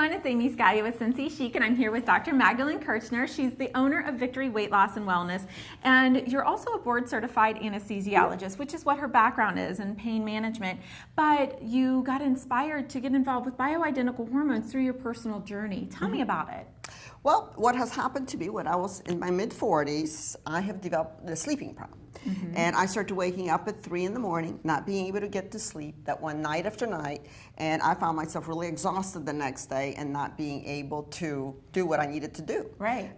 It's Amy Scalia with Cincy Chic, and I'm here with Dr. Magdalene Kirchner. She's the owner of Victory Weight Loss and Wellness, and you're also a board-certified anesthesiologist, which is what her background is in pain management. But you got inspired to get involved with bioidentical hormones through your personal journey. Tell me about it. Well, what has happened to me when I was in my mid-40s, I have developed a sleeping problem. And I started waking up at 3 in the morning, not being able to get to sleep, that one night after night, and I found myself really exhausted the next day and not being able to do what I needed to do. Right.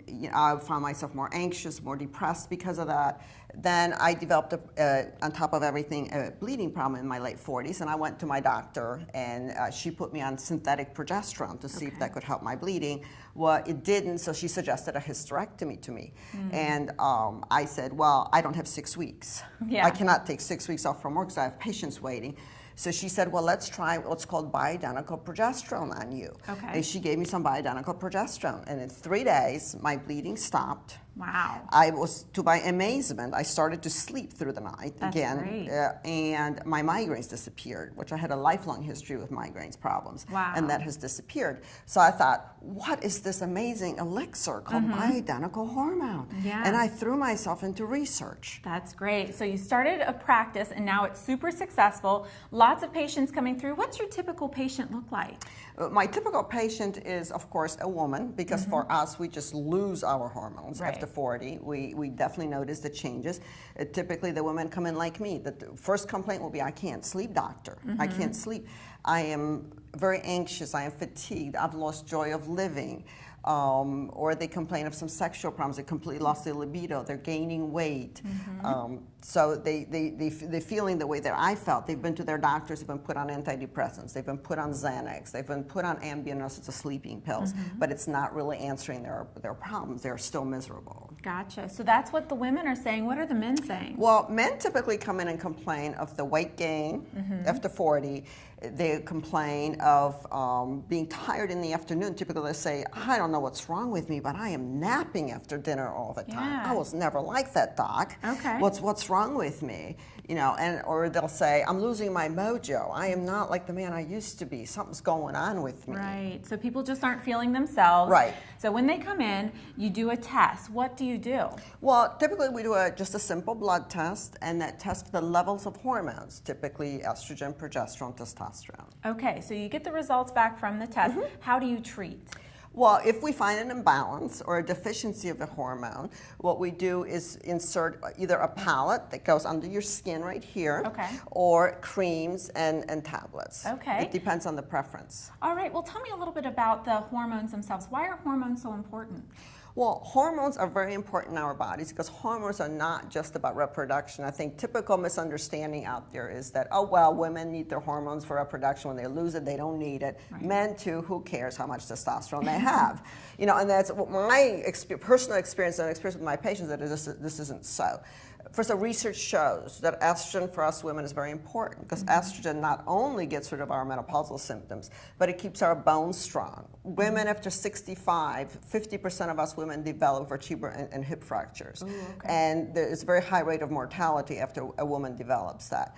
You know, I found myself more anxious, more depressed because of that. Then I developed, on top of everything, a bleeding problem in my late 40s, and I went to my doctor, and she put me on synthetic progesterone to see if that could help my bleeding. Well, it didn't, so she suggested a hysterectomy to me. And I said, well, I don't have 6 weeks. Yeah. I cannot take 6 weeks off from work, so I have patients waiting. So she said, well, let's try what's called bioidentical progesterone on you. Okay. And she gave me some bioidentical progesterone. And in 3 days, my bleeding stopped. Wow. I was, to my amazement, I started to sleep through the night again. Great. And my migraines disappeared, which I had a lifelong history with migraines problems. Wow. And that has disappeared. So I thought, what is this amazing elixir called bioidentical hormone? Yeah. And I threw myself into research. That's great. So you started a practice, and now it's super successful. Lots of patients coming through. What's your typical patient look like? My typical patient is, of course, a woman, because for us, we just lose our hormones after 40. We definitely notice the changes. Typically, the women come in like me. The first complaint will be, I can't sleep, doctor. I can't sleep. I am very anxious. I am fatigued. I've lost joy of living. Or they complain of some sexual problems. They completely lost their libido. They're gaining weight. So they're feeling the way that I felt. They've been to their doctors. They've been put on antidepressants. They've been put on Xanax. They've been put on Ambien, or sorts of sleeping pills. But it's not really answering their problems. They're still miserable. Gotcha. So that's what the women are saying. What are the men saying? Well, men typically come in and complain of the weight gain after 40. They complain of being tired in the afternoon. Typically they say, I don't know what's wrong with me, but I am napping after dinner all the time. Yeah. I was never like that, doc. Okay. What's wrong with me? You know, or they'll say, I'm losing my mojo. I am not like the man I used to be. Something's going on with me. Right. So people just aren't feeling themselves. Right. So when they come in, you do a test. What do you do? Well, typically we do just a simple blood test, and that tests the levels of hormones, typically estrogen, progesterone, testosterone. Okay. So you get the results back from the test. How do you treat? Well, if we find an imbalance or a deficiency of a hormone, what we do is insert either a pellet that goes under your skin right here, or creams and tablets. Okay. It depends on the preference. All right. Well, tell me a little bit about the hormones themselves. Why are hormones so important? Well, hormones are very important in our bodies because hormones are not just about reproduction. I think typical misunderstanding out there is that, oh, well, women need their hormones for reproduction. When they lose it, they don't need it. Right. Men, too, who cares how much testosterone they have? You know, and that's what my personal experience and experience with my patients, that this isn't so. First, the research shows that estrogen for us women is very important because estrogen not only gets rid of our menopausal symptoms, but it keeps our bones strong. Women after 65, 50% of us women develop vertebral and hip fractures. Ooh, okay. And there's a very high rate of mortality after a woman develops that.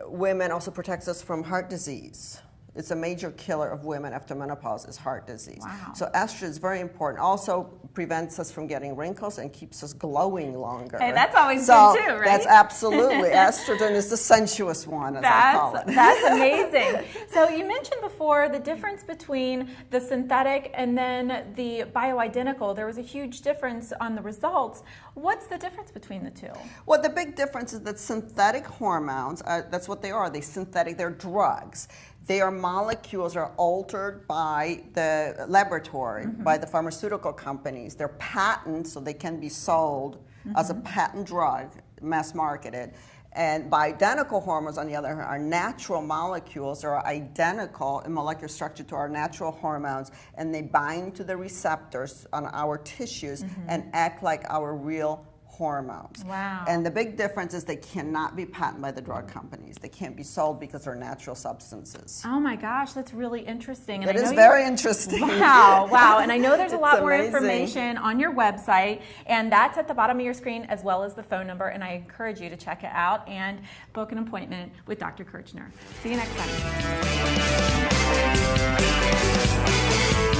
Women also protects us from heart disease. It's a major killer of women after menopause is heart disease. Wow. So estrogen is very important. Also prevents us from getting wrinkles and keeps us glowing longer. Hey, that's always good too, right? That's absolutely. Estrogen is the sensuous one, as I call it. That's amazing. So you mentioned before the difference between the synthetic and then the bioidentical. There was a huge difference on the results. What's the difference between the two? Well, the big difference is that synthetic hormones, that's what they are. They're drugs. Their molecules are altered by the laboratory, by the pharmaceutical companies. They're patented, so they can be sold as a patent drug, mass marketed. And bioidentical hormones, on the other hand, are natural molecules that are identical in molecular structure to our natural hormones, and they bind to the receptors on our tissues and act like our real hormones. Wow. And the big difference is they cannot be patented by the drug companies. They can't be sold because they're natural substances. Oh my gosh, that's really interesting. And It is very interesting. Wow, wow. And I know there's a lot more amazing. information on your website, and that's at the bottom of your screen as well as the phone number, and I encourage you to check it out and book an appointment with Dr. Kirchner. See you next time.